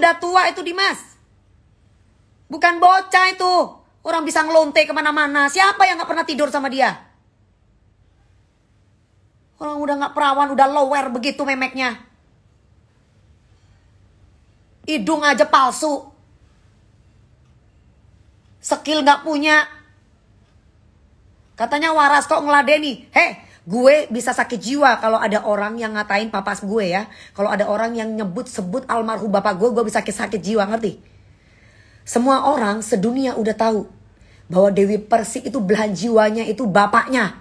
udah tua itu Dimas. Bukan bocah itu. Orang bisa ngelonte kemana-mana. Siapa yang gak pernah tidur sama dia? Orang udah gak perawan, udah lower begitu memeknya. Hidung aja palsu. Skill gak punya. Katanya waras kok ngeladeni. Gue bisa sakit jiwa kalau ada orang yang ngatain papas gue ya. Kalau ada orang yang sebut almarhum bapak gue bisa sakit jiwa, ngerti? Semua orang sedunia udah tahu bahwa Dewi Persik itu belahan jiwanya itu bapaknya.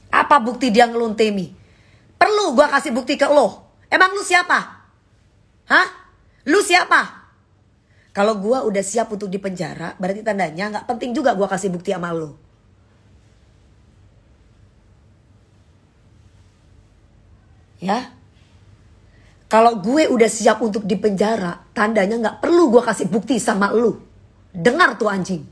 Apa bukti dia ngeluntemi? Perlu gue kasih bukti ke lo? Emang lu siapa? Hah? Lu siapa? Kalau gue udah siap untuk dipenjara, berarti tandanya gak penting juga gue kasih bukti sama lo. Ya? Kalau gue udah siap untuk dipenjara, tandanya gak perlu gue kasih bukti sama lu. Dengar tuh anjing.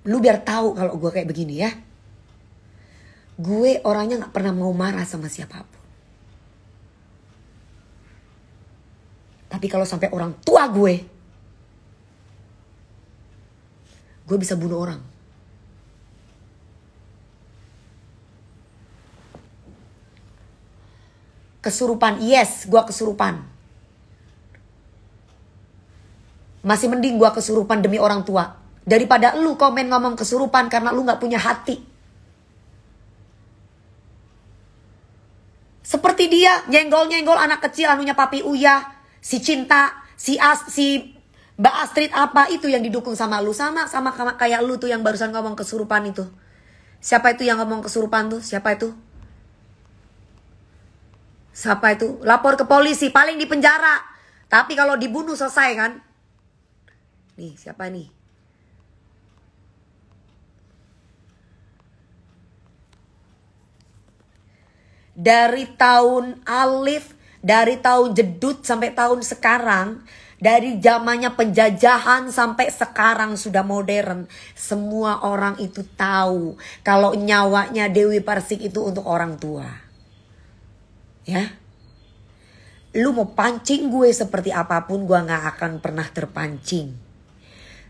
Lu biar tahu kalau gue kayak begini ya. Gue orangnya gak pernah mau marah sama siapapun. Tapi kalau sampai orang tua gue bisa bunuh orang. Kesurupan, yes, gue kesurupan. Masih mending gue kesurupan demi orang tua. Daripada lu komen ngomong kesurupan karena lu gak punya hati. Seperti dia, nyenggol-nyenggol anak kecil anunya Papi Uya, si Cinta, si Mbak Astrid apa itu yang didukung sama lu. Sama kayak lu tuh yang barusan ngomong kesurupan itu. Siapa itu yang ngomong kesurupan tuh? Siapa itu? Siapa itu? Lapor ke polisi, paling di penjara. Tapi kalau dibunuh selesai kan? Nih, siapa nih? Dari tahun Alif, dari tahun Jedut sampai tahun sekarang, dari zamannya penjajahan sampai sekarang sudah modern, semua orang itu tahu kalau nyawanya Dewi Persik itu untuk orang tua. Ya, lu mau pancing gue seperti apapun, gue gak akan pernah terpancing.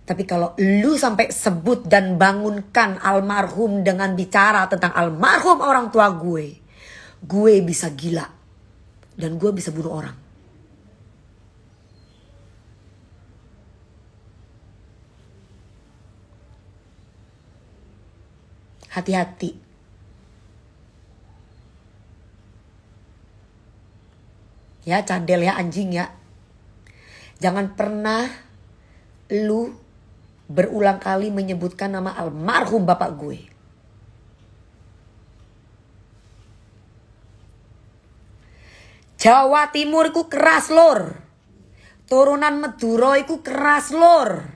Tapi kalau lu sampai sebut dan bangunkan almarhum dengan bicara tentang almarhum orang tua gue bisa gila dan gue bisa bunuh orang. Hati-hati. Ya, cadel ya, anjing ya. Jangan pernah lu berulang kali menyebutkan nama almarhum bapak gue. Jawa Timur ku keras lor. Turunan Madura iku keras lor.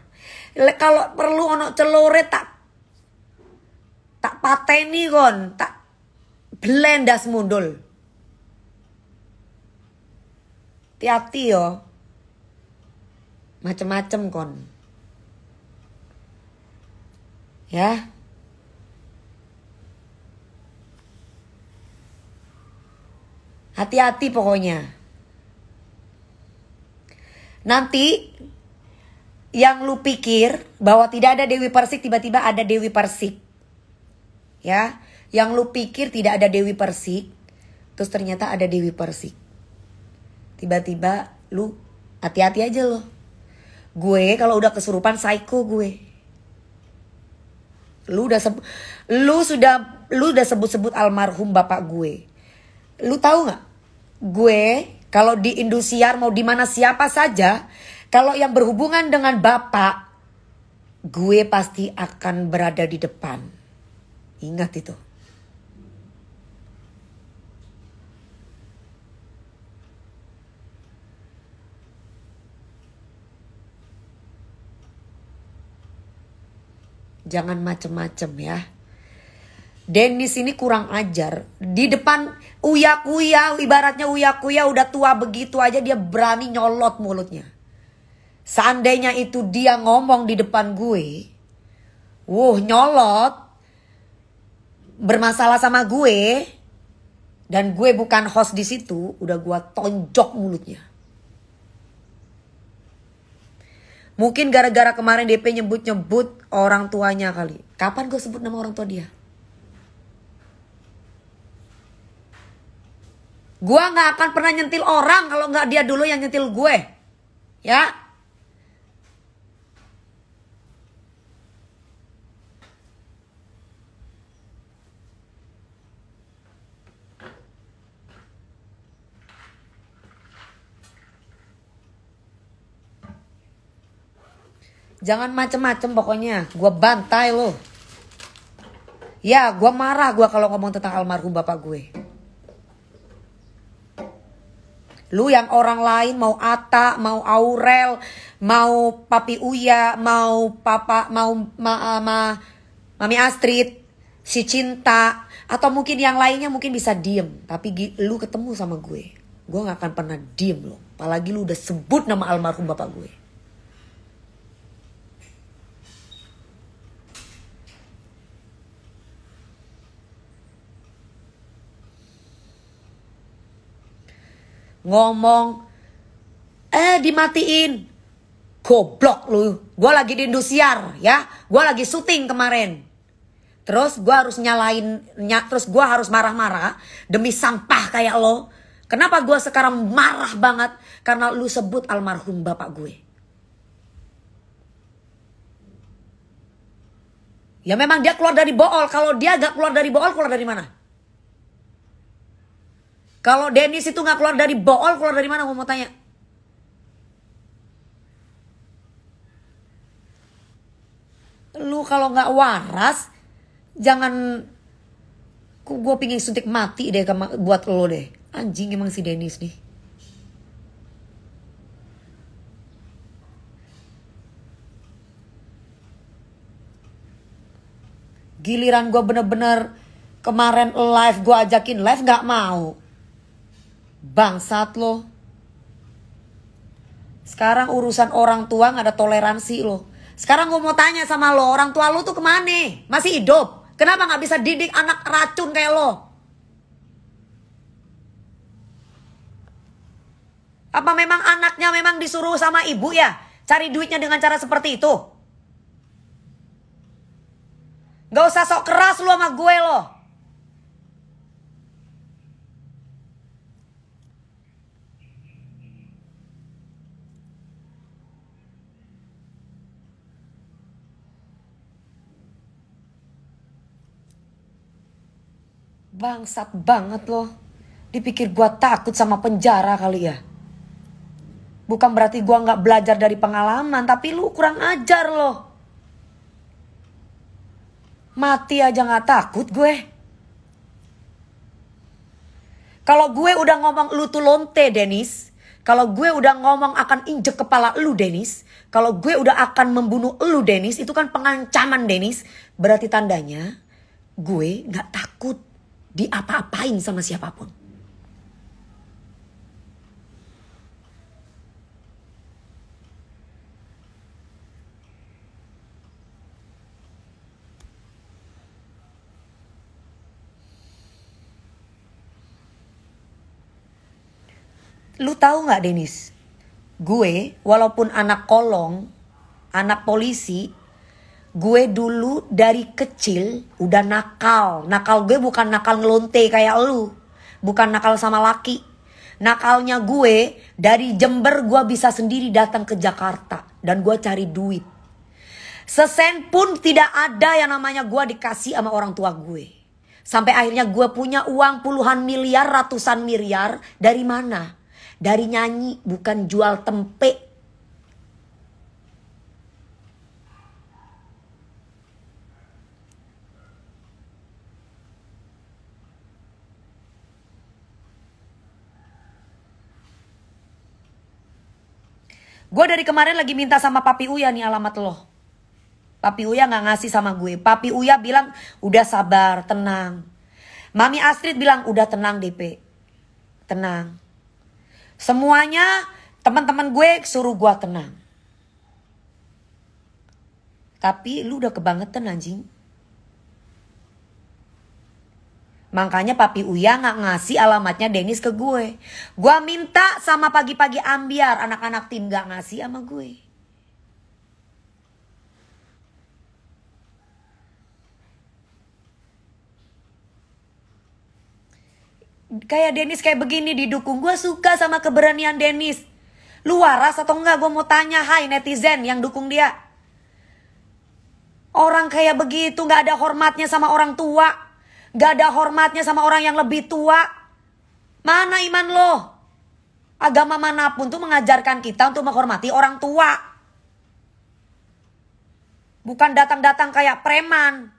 Kalau perlu ono celore tak pateni kon, tak blendas mundul. Hati-hati yo. Macem-macem kon. Ya. Hati-hati pokoknya. Nanti yang lu pikir bahwa tidak ada Dewi Persik, tiba-tiba ada Dewi Persik. Ya, yang lu pikir tidak ada Dewi Persik, terus ternyata ada Dewi Persik. Tiba-tiba lu hati-hati aja lo. Gue kalau udah kesurupan psycho gue. Lu udah sebut-sebut almarhum bapak gue. Lu tahu nggak? Gue kalau di Indosiar mau di mana siapa saja, kalau yang berhubungan dengan bapak, gue pasti akan berada di depan. Ingat itu. Jangan macem-macem ya. Dennis ini kurang ajar. Di depan Uya Kuya, ibaratnya Uya Kuya udah tua begitu aja dia berani nyolot mulutnya. Seandainya itu dia ngomong di depan gue, nyolot, bermasalah sama gue, dan gue bukan host di situ, udah gue tonjok mulutnya. Mungkin gara-gara kemarin DP nyebut-nyebut orang tuanya kali. Kapan gue sebut nama orang tua dia? Gue gak akan pernah nyentil orang kalau gak dia dulu yang nyentil gue. Ya. Jangan macem-macem pokoknya. Gue bantai lo. Ya, gue marah kalau ngomong tentang almarhum bapak gue. Lu yang orang lain mau Ata, mau Aurel, mau Papi Uya, mau Mami Astrid, si Cinta, atau mungkin yang lainnya mungkin bisa diem. Tapi lu ketemu sama gue gak akan pernah diem lo. Apalagi lu udah sebut nama almarhum bapak gue. Ngomong dimatiin. Goblok lu. Gue lagi di Indosiar ya. Gue lagi syuting kemarin. Terus gue harus terus gue harus marah-marah demi sampah kayak lo. Kenapa gue sekarang marah banget? Karena lu sebut almarhum bapak gue. Ya memang dia keluar dari Bool. Kalau dia gak keluar dari Bool, keluar dari mana? Kalau Dennis itu gak keluar dari Bool, keluar dari mana? Gue mau tanya. Lu kalau gak waras, jangan. Gue pingin suntik mati deh buat lo deh. Anjing emang si Dennis nih. Giliran gue bener-bener kemarin live, gue ajakin live gak mau. Bangsat lo. Sekarang urusan orang tua gak ada toleransi lo. Sekarang gue mau tanya sama lo, orang tua lo tuh kemana? Masih hidup? Kenapa gak bisa didik anak racun kayak lo? Apa memang anaknya memang disuruh sama ibu ya? Cari duitnya dengan cara seperti itu? Gak usah sok keras lo sama gue lo. Bangsat banget loh. Dipikir gua takut sama penjara kali ya. Bukan berarti gua gak belajar dari pengalaman. Tapi lu kurang ajar loh. Mati aja gak takut gue. Kalau gue udah ngomong lu tuh lonte Dennis. Kalau gue udah ngomong akan injek kepala lu Dennis. Kalau gue udah akan membunuh lu Dennis. Itu kan pengancaman Dennis. Berarti tandanya gue gak takut diapa-apain sama siapapun. Lu tahu gak Dennis? Gue walaupun anak kolong, anak polisi, gue dulu dari kecil udah nakal. Nakal gue bukan nakal ngelonte kayak lu. Bukan nakal sama laki. Nakalnya gue dari Jember gue bisa sendiri datang ke Jakarta. Dan gue cari duit. Sesen pun tidak ada yang namanya gue dikasih sama orang tua gue. Sampai akhirnya gue punya uang puluhan miliar, ratusan miliar. Dari mana? Dari nyanyi, bukan jual tempe. Gue dari kemarin lagi minta sama Papi Uya nih alamat lo. Papi Uya gak ngasih sama gue. Papi Uya bilang udah sabar, tenang. Mami Astrid bilang udah tenang DP. Tenang. Semuanya teman-teman gue suruh gue tenang. Tapi lu udah kebangetan anjing. Makanya Papi Uya gak ngasih alamatnya Dennis ke gue. Gue minta sama Pagi-Pagi Ambiar, anak-anak tim gak ngasih sama gue. Kayak Dennis kayak begini didukung. Gue suka sama keberanian Dennis. Lu waras atau enggak? Gue mau tanya, hai netizen yang dukung dia. Orang kayak begitu gak ada hormatnya sama orang tua. Gak ada hormatnya sama orang yang lebih tua. Mana iman lo? Agama manapun tuh mengajarkan kita untuk menghormati orang tua. Bukan datang-datang kayak preman.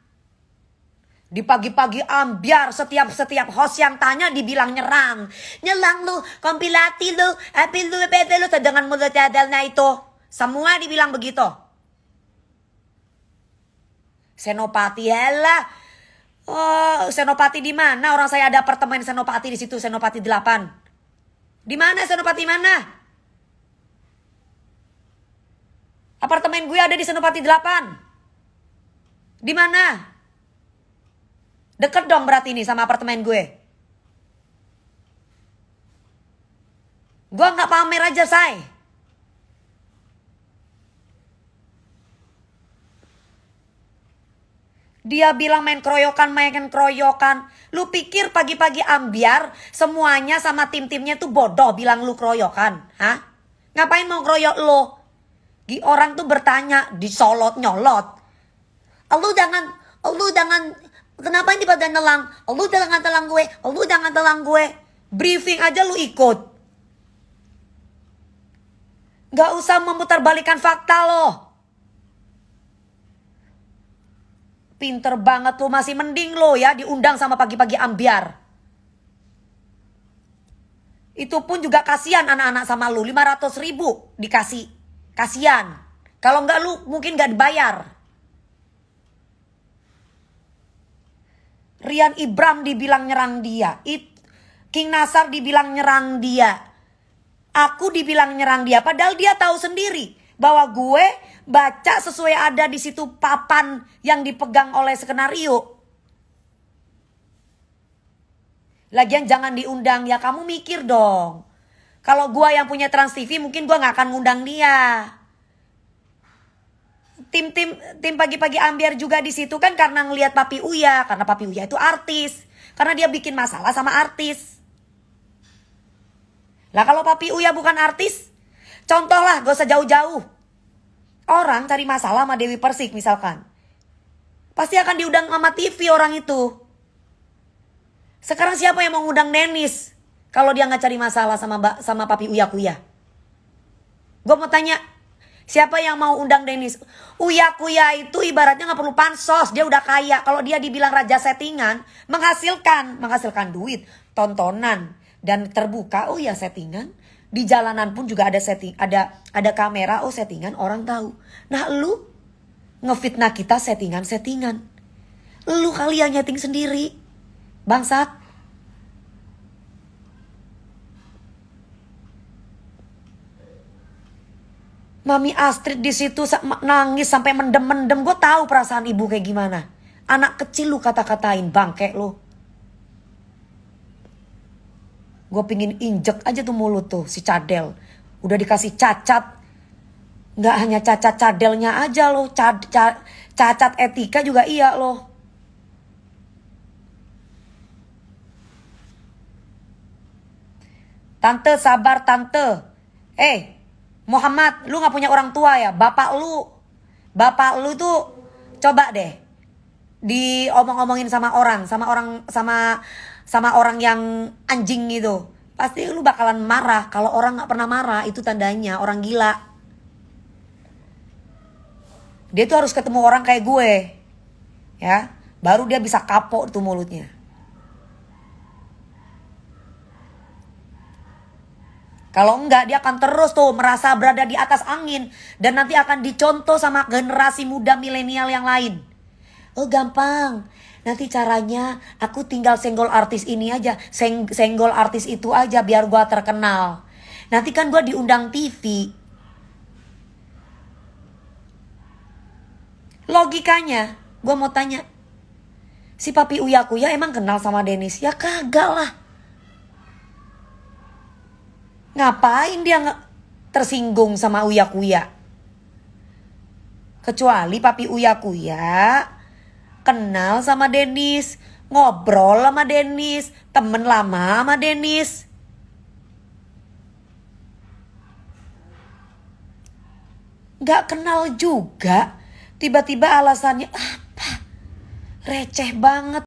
Di Pagi-Pagi Ambiar setiap host yang tanya dibilang nyerang. Nyelang lu, kompilati lu, api lu, dengan mulut cadalnya itu. Semua dibilang begitu. Senopati helah. Oh, Senopati di mana? Orang saya ada apartemen Senopati di situ, Senopati 8. Di mana Senopati mana? Apartemen gue ada di Senopati 8. Di mana? Deket dong berarti ini sama apartemen gue. Gue nggak pamer aja, say. Dia bilang main keroyokan. Lu pikir Pagi-Pagi Ambiar semuanya sama tim-timnya tuh bodoh bilang lu keroyokan? Hah? Ngapain mau keroyok lo? Orang tuh bertanya, disolot nyolot. Lu jangan, kenapa ini pada nelang? Lu jangan telang gue. Briefing aja lu ikut. Gak usah memutarbalikkan fakta lo. Pinter banget lo, masih mending lo ya diundang sama Pagi-Pagi Ambiar. Itu pun juga kasihan anak-anak sama lu, 500.000 dikasih. Kasihan. Kalau enggak lu mungkin gak dibayar. Rian Ibram dibilang nyerang dia. King Nasar dibilang nyerang dia. Aku dibilang nyerang dia. Padahal dia tahu sendiri bahwa gue baca sesuai ada di situ papan yang dipegang oleh skenario. Lagian jangan diundang, ya kamu mikir dong. Kalau gue yang punya Trans TV mungkin gue gak akan ngundang dia. Tim Pagi-Pagi Ambiar juga di situ kan karena ngelihat Papi Uya, karena Papi Uya itu artis, karena dia bikin masalah sama artis. Lah kalau Papi Uya bukan artis, contoh lah, gak usah jauh-jauh. Orang cari masalah sama Dewi Persik misalkan, pasti akan diundang sama TV orang itu. Sekarang siapa yang mau ngundang Dennis kalau dia nggak cari masalah sama Papi Uya Kuya? Gue mau tanya, siapa yang mau undang Dennis? Uya Kuya itu ibaratnya nggak perlu pansos, dia udah kaya. Kalau dia dibilang raja settingan, menghasilkan duit, tontonan dan terbuka. Oh ya settingan. Di jalanan pun juga ada ada kamera, oh settingan, orang tahu. Nah lu ngefitnah kita settingan. Lu kali yang nyeting sendiri. Bangsat. Mami Astrid di situ nangis sampai mendem-mendem. Gue tahu perasaan ibu kayak gimana. Anak kecil lu kata-katain, bangke lu. Gue pingin injek aja tuh mulut tuh si cadel. Udah dikasih cacat. Gak hanya cacat cadelnya aja loh. Cacat etika juga iya loh. Tante sabar tante. Muhammad, lu gak punya orang tua ya? Bapak lu tuh coba deh diomong-omongin sama orang yang anjing gitu. Pasti lu bakalan marah. Kalau orang gak pernah marah, itu tandanya orang gila. Dia tuh harus ketemu orang kayak gue, ya, baru dia bisa kapok tuh mulutnya. Kalau enggak, dia akan terus tuh merasa berada di atas angin. Dan nanti akan dicontoh sama generasi muda milenial yang lain. Oh gampang, nanti caranya aku tinggal senggol artis ini aja, senggol artis itu aja biar gua terkenal. Nanti kan gua diundang TV. Logikanya, gue mau tanya, si Papi Uya Kuya emang kenal sama Dennis? Ya kagak lah. Ngapain dia tersinggung sama Uya Kuya? Kecuali Papi Uya Kuya kenal sama Dennis, ngobrol sama Dennis, temen lama sama Dennis. Gak kenal juga. Tiba-tiba alasannya apa? Receh banget.